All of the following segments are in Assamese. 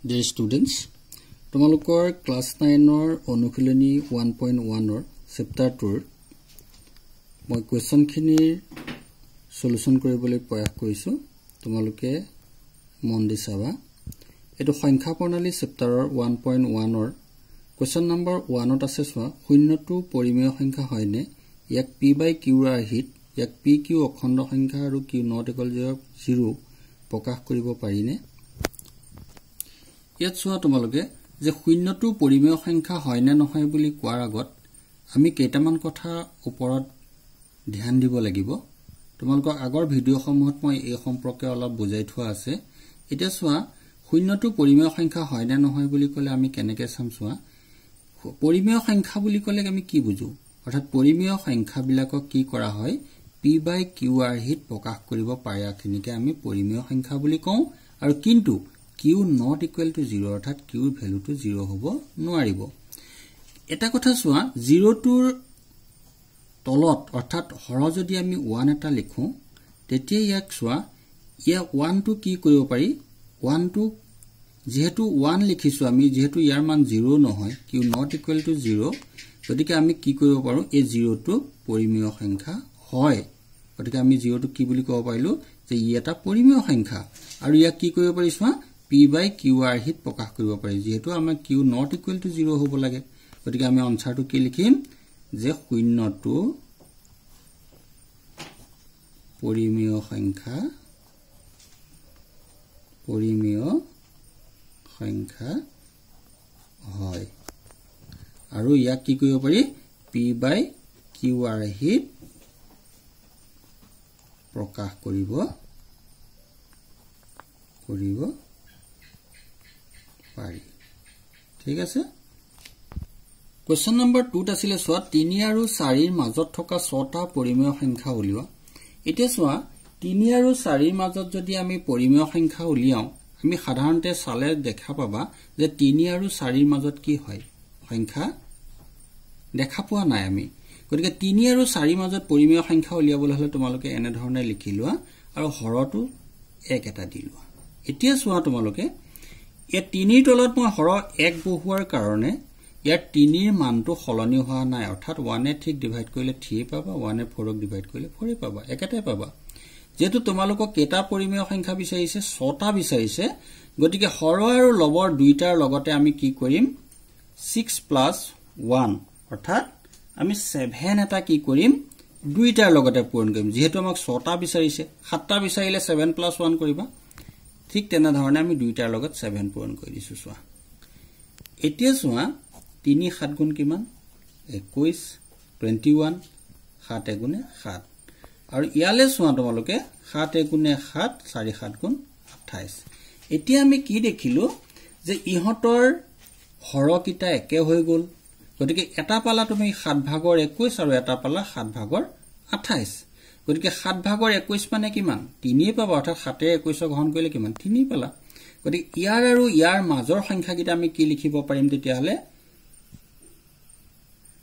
Dear students, তোমালোকৰ class 9 or অনুশীলনী 1.1 or chapter 2 মই question খিনিৰ solution কৰিবলৈ প্ৰয়াস কৰিছো তোমালোকে মন দি চাবা এটো সংখ্যা প্ৰণালী chapter 1.1 or question number 1 ত আছে সোৱা শূন্যটো পৰিমেয় সংখ্যা হয়নে ইয়াক p by q ৰ আহিত ইয়াক p q অখণ্ড সংখ্যা আৰু q not equal 0 প্ৰকাশ কৰিব পাৰিনে ইয়াত সোৱা তোমালোকে যে শূন্যটো পৰিমেয় সংখ্যা হয় না নহয় বুলি কোৱাৰ আগত আমি কেইটামান কথা ওপৰত ধ্যান দিব লাগিব তোমালোকৰ আগৰ ভিডিও সমূহত মই এই সম্পৰ্কে অলপ বুজাই থোৱা আছে এটা সোৱা শূন্যটো পৰিমেয় সংখ্যা হয় না নহয় বুলি কলে আমি কেনেকৈ চাম সোৱা পৰিমেয় সংখ্যা বুলি কলে আমি কি বুজো অৰ্থাৎ পৰিমেয় সংখ্যা বিলাকক কি কৰা হয় p by q ৰ হিত প্ৰকাশ কৰিব পাৰাখিনিকে আমি পৰিমেয় সংখ্যা বুলি কওঁ আৰু কিন্তু q not equal to 0 অৰ্থাৎ q ৰ ভ্যালু টু 0 হ'ব নোৱাৰিব এটা কথা সোৱা 0 টুৰ তলত অৰ্থাৎ হৰ যদি আমি 1 এটা লিখো তেতিয়া ইয়াক সোৱা ইয়া 1 টু কি কৰিব পাৰি 1 টু যেহেতু 1 লিখিছো আমি যেহেতু ইয়াৰ মান 0 নহয় q not equal to 0 গতিকে আমি কি কৰিব পাৰো এই 0 টু পৰিমেয় সংখ্যা হয় গতিকে আমি 0 টু কি বুলি ক'ব পাৰিলো যে ই এটা পৰিমেয় সংখ্যা আৰু ইয়াক কি কৰিব পাৰিছো p by q ৰ হিত প্ৰকাশ কৰিব পাৰি যেহেতু আমাৰ q not equal to 0 হ'ব লাগে গতিকে আমি আনসাৰটো কি লিখিম যে শূন্যটো পৰিমেয় সংখ্যা হয় আৰু ইয়াক কি কৰিব পাৰি p by q ৰ হিত প্ৰকাশ কৰিব পাৰি ঠিক আছে কোৱেশ্চন নম্বৰ 2 ত আছিল সোৱা 3 আৰু 4 ৰ মাজত থকা 6টা পৰিমেয় সংখ্যা উলিওৱা এতিয়া সোৱা 3 আৰু 4 ৰ মাজত যদি আমি পৰিমেয় সংখ্যা উলিয়াও আমি সাধাৰণতে চালে দেখা পাবা যে 3 আৰু 4 ৰ মাজত কি হয় সংখ্যা দেখা পোৱা নাই আমি গতিকে 3 আৰু 4 ৰ মাজত পৰিমেয় সংখ্যা উলিয়াবলৈ হলে তোমালোকে এনে ধৰণে লিখি লোৱা আৰু হৰটো 1 এটা দি লোৱা এতিয়া সোৱা তোমালোকে এ 3 ৰ তলত মই হৰ 1 বহুৱাৰ কাৰণে ইয়াৰ 3 ৰ মানটো সলনি হোৱা নাই অৰ্থাৎ 1 এ ঠিক ডিভাইড কৰিলে 3 পাবা 1 এ 4 ক ডিভাইড কৰিলে 4 পাবা একেটাই পাবা যেহেতু তোমালোকক কেটা পৰিমেয় সংখ্যা বিচাৰিছে 6টা বিচাৰিছে গতিকে হৰ আৰু লবৰ দুইটাৰ লগতে আমি কি কৰিম 6 plus 1 অৰ্থাৎ আমি 7 এটা কি কৰিম দুইটাৰ লগতে পূৰণ কৰিম যেহেতু আমাক 6টা বিচাৰিছে 7টা বিচাৰিলে 7 plus 1 কৰিবা ঠিক তেনে ধৰণে আমি দুইটাৰ লগত 7 পূৰণ কৰি দিছো সোৱা এতিয়া সোৱা 3 7 গুণ কিমান 21 21 7 গুণে 7 আৰু ইয়ালে সোৱা তোমালোকে 7 গুণে 7 4 7 গুণ 28 এতিয়া আমি কি দেখিলো যে ইহতৰ হৰকিটা একে হৈ গল গতিকে এটা পালা তুমি 7 ভাগৰ 21 আৰু এটা পালা 7 ভাগৰ 28 গতিকে 7 ভাগৰ 21 মানে কিমান 3 পাবা অৰ্থাৎ 7 এ 21 গ্ৰহণ কৰিলে কিমান 3 পালা গতিকে ইয়াৰ আৰু ইয়াৰ মাজৰ সংখ্যাকিটা আমি কি লিখিব পাৰিম তেতিয়া হলে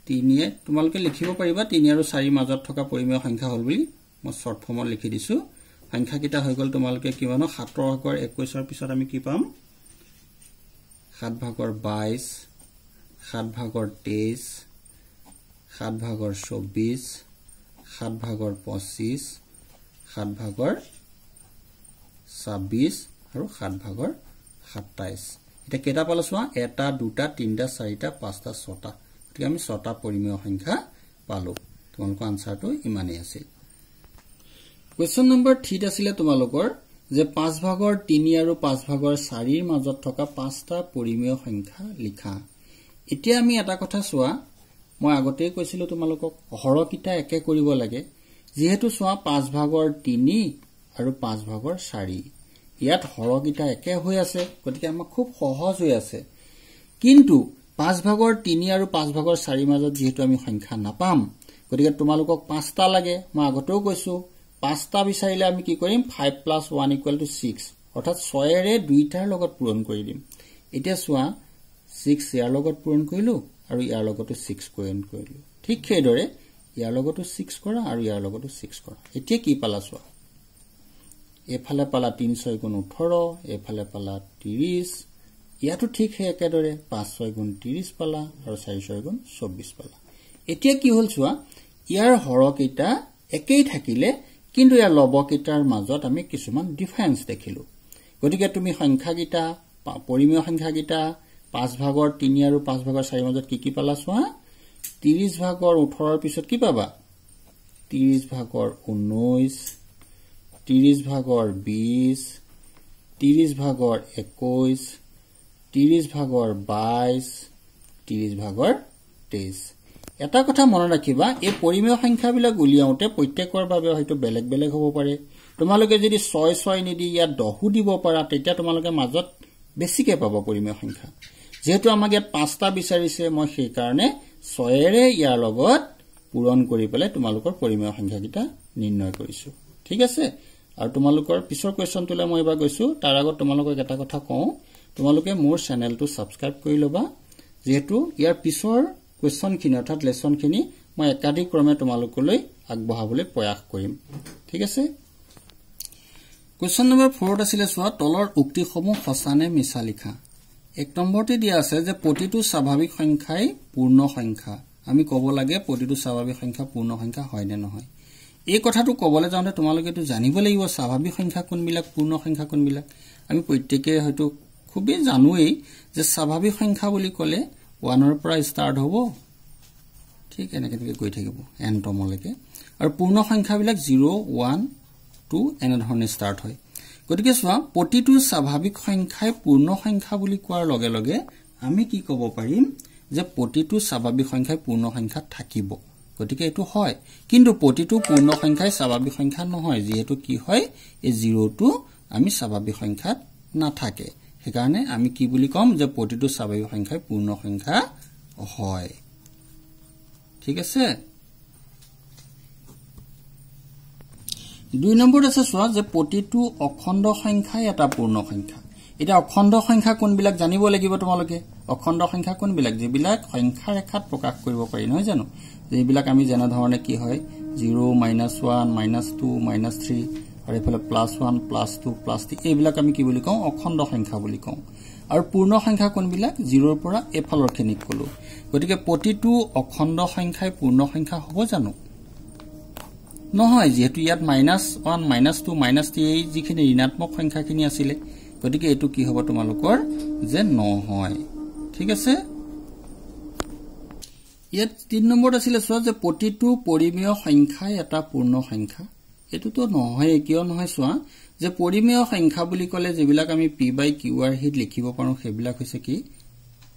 3 এ তোমালোকে লিখিব পাৰিবা 3 আৰু 4 মাজত থকা পৰিমেয় সংখ্যা হল বুলি মই শৰ্ট ফৰ্মত লিখি দিছো সংখ্যাকিটা হৈ গল তোমালোকে কিমান 7 ভাগৰ 21 ৰ পিছত আমি কি পাম 7 ভাগৰ 22 7 ভাগৰ 23 7 ভাগৰ 24 7 ভাগৰ 25 7 ভাগৰ 26 আৰু 7 ভাগৰ 27 এটা কেটা পালো সোৱা এটা দুটা তিনটা চাৰিটা পাঁচটা ছটা গতিকে আমি 6টা পৰিমেয় সংখ্যা পালো তোমালোকৰ আনসাৰটো ইমানেই আছিল কোৱেশ্চন নম্বৰ 3 আছিল তোমালোকৰ যে 5 ভাগৰ 3 আৰু 5 ভাগৰ 4 ৰ মাজত থকা 5টা পৰিমেয় সংখ্যা লিখা এতিয়া আমি এটা কথা সোৱা মই আগতেই কৈছিলো তোমালোকক হৰকিটা একে কৰিব লাগে যেহেতু সোৱা 5 ভাগৰ 3 আৰু 5 ভাগৰ 4 ইয়াত হৰকিটা একে হৈ আছে গতিকে আমাৰ খুব সহজ হৈ আছে কিন্তু 5 ভাগৰ 3 আৰু 5 ভাগৰ 4 মাজত যেহেতু আমি সংখ্যা নাপাম গতিকে তোমালোকক 5টা লাগে মই আগতেও কৈছো 5টা বিচাৰিলে আমি কি কৰিম 5 plus 1 equal to 6 অৰ্থাৎ 6 এৰে দুইটাৰ লগত পূৰণ কৰি দিম এতিয়া সোৱা 6 ইয়াৰ লগত পূৰণ কৰিলো আৰু ইয়াৰ লগতো 6 পূৰণ কৰিলো ঠিক সেইদৰে ইয়াৰ লগতো 6 কৰা আৰু ইয়াৰ লগতো 6 কৰা এতিয়া কি পালা সোৱা এফালে পালা 3 6 গুণ 18 এফালে পালা 30 ইয়াতো ঠিক সেই একেদৰে 5 6 গুণ 30 পালা আৰু 4 6 গুণ 24 পালা এতিয়া কি হল চোৱা ইয়াৰ হৰকেইটা একেই থাকিলে কিন্তু ইয়াৰ লবকেইটাৰ মাজত আমি কিছুমান ডিফাৰেন্স দেখিলো গতিকে তুমি সংখ্যাকেইটা পৰিমেয় সংখ্যাকেইটা 5 ভাগৰ 3 আৰু 5 ভাগৰ 4 মাজত কি পালা চোৱা 30 ভাগৰ 18 ৰ পিছত কি পাবা 30 ভাগৰ 19 30 ভাগৰ 20 30 ভাগৰ 21 30 ভাগৰ 22 30 ভাগৰ 23 এটা কথা মনত ৰাখিবা এই পৰিমেয় সংখ্যাবিলাক উলিয়াওতে প্ৰত্যেকৰ বাবে হয়তো বেলেগ বেলেগ হ'ব পাৰে তোমালোকে যদি 6 6 নিদি ইয়াত 10 দিব পাৰা তেতিয়া তোমালোকে মাজত বেছিকে পাবা পৰিমেয় সংখ্যা যেহেতু আমাক ইয়াত 5টা বিচাৰিছে মই সেই কাৰণে 6 ৰে ইয়াৰ লগত পূৰণ কৰি পেলাই তোমালোকৰ পৰিমেয় সংখ্যাকিটা নিৰ্ণয় কৰিছো ঠিক আছে আৰু তোমালোকৰ পিছৰ কোৱেশ্চনটোলে মই এবাৰ গৈছো তাৰ আগত তোমালোকক এটা কথা কওঁ তোমালোকে মোৰ চেনেলটো সাবস্ক্ৰাইব কৰি লবা যেহেতু ইয়াৰ পিছৰ কোৱেশ্চনখিনি অৰ্থাৎ লেসনখিনি মই একাধিক ক্ৰমে তোমালোকলৈ আগবঢ়াবলৈ প্ৰয়াস কৰিম ঠিক আছে কোৱেশ্চন নম্বৰ 4 আছিল সোৱা তলৰ উক্তিসমূহ সঁচানে মিছা লিখা এক নম্বৰতে দিয়া আছে যে প্ৰতিটো স্বাভাৱিক সংখ্যাই পূৰ্ণ সংখ্যা আমি ক'ব লাগে প্ৰতিটো স্বাভাৱিক সংখ্যা পূৰ্ণ সংখ্যা হয় নে নহয় এই কথাটো ক'বলৈ যাওঁতে তোমালোকে তো জানিব লাগিব স্বাভাৱিক সংখ্যা কোনবিলাক পূৰ্ণ সংখ্যা কোনবিলাক আমি প্ৰত্যেকৰে হয়তো খুবই জানোই যে স্বাভাৱিক সংখ্যা বুলি ক'লে 1 ৰ পৰা ষ্টাৰ্ট হ'ব ঠিক এনেকৈ গৈ থাকিব n তমলৈকে আৰু পূৰ্ণ সংখ্যাবিলাক 0 1 2 এনে ধৰণে ষ্টাৰ্ট হয় গতিকে সোৱা প্ৰতিটো স্বাভাৱিক সংখ্যাই পূৰ্ণ সংখ্যা বুলি কোৱাৰ লগে লগে আমি কি ক'ব পাৰিম যে প্ৰতিটো স্বাভাৱিক সংখ্যাই পূৰ্ণ সংখ্যা থাকিব গতিকে এটো হয় কিন্তু প্ৰতিটো পূৰ্ণ সংখ্যাই স্বাভাৱিক সংখ্যা নহয় যেহেতু কি হয় এই 0 টো আমি স্বাভাৱিক সংখ্যাত নাথাকে সেইকাৰণে আমি কি বুলি কম যে প্ৰতিটো স্বাভাৱিক সংখ্যাই পূৰ্ণ সংখ্যা হয় ঠিক আছে 2 নম্বৰ আছে সোৱা যে প্ৰতিটো অখণ্ড সংখ্যাই এটা পূৰ্ণ সংখ্যা এটা অখণ্ড সংখ্যা কোনবিলাক জানিব লাগিব তোমালোকে অখণ্ড সংখ্যা কোনবিলাক যেবিলাক সংখ্যা ৰেখাত প্ৰকাশ কৰিব পাৰি নহয় জানো যেবিলাক আমি জানা ধৰণে কি হয় 0 -1 -2 -3 আৰু এফালে +1 +2 +3 এইবিলাক আমি কি বুলি কওঁ অখণ্ড সংখ্যা বুলি কওঁ আৰু পূৰ্ণ সংখ্যা কোনবিলাক 0 ৰ পৰা এফালৰ খিনিক কলো গতিকে প্ৰতিটো অখণ্ড সংখ্যাই পূৰ্ণ সংখ্যা হ'ব জানো নহয় যেহেতু ইয়াত -1 -2 -3 এই যিখিনি ঋণাত্মক সংখ্যাখিনি আছিল গতিকে এটো কি হ'ব তোমালোকৰ যে নহয় ঠিক আছে ইয়াত 3 নম্বৰত আছিল সোৱা যে প্ৰতিটো পৰিমেয় সংখ্যাই এটা পূৰ্ণ সংখ্যা এটো তো নহয় কিয় নহয় সোৱা যে পৰিমেয় সংখ্যা বুলি ক'লে যেবিলাক আমি p/q/r হিত লিখিব পাৰো সেইবিলাক হৈছে কি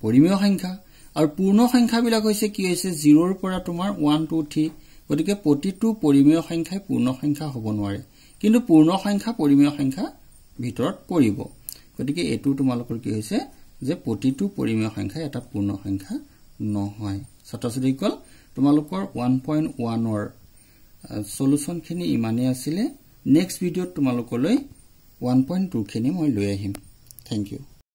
পৰিমেয় সংখ্যা আৰু পূৰ্ণ সংখ্যাবিলাক হৈছে কি হৈছে 0 ৰ পৰা তোমাৰ 1 2 3 গতিকে প্ৰতিটো পৰিমেয় সংখ্যাই পূৰ্ণ সংখ্যা হ'ব নোৱাৰে কিন্তু পূৰ্ণ সংখ্যা পৰিমেয় সংখ্যা ভিতৰত পৰিব গতিকে এটো তোমালোকৰ কি হৈছে যে প্ৰতিটো পৰিমেয় সংখ্যা এটা পূৰ্ণ সংখ্যা নহয় ছাত্ৰছাত্ৰীসকল তোমালোকৰ 1.1 ৰ সলিউশন খিনি ইমানে আছিল নেক্সট ভিডিওত তোমালোকলৈ 1.2 খিনি মই লৈ আহিম থ্যাংক ইউ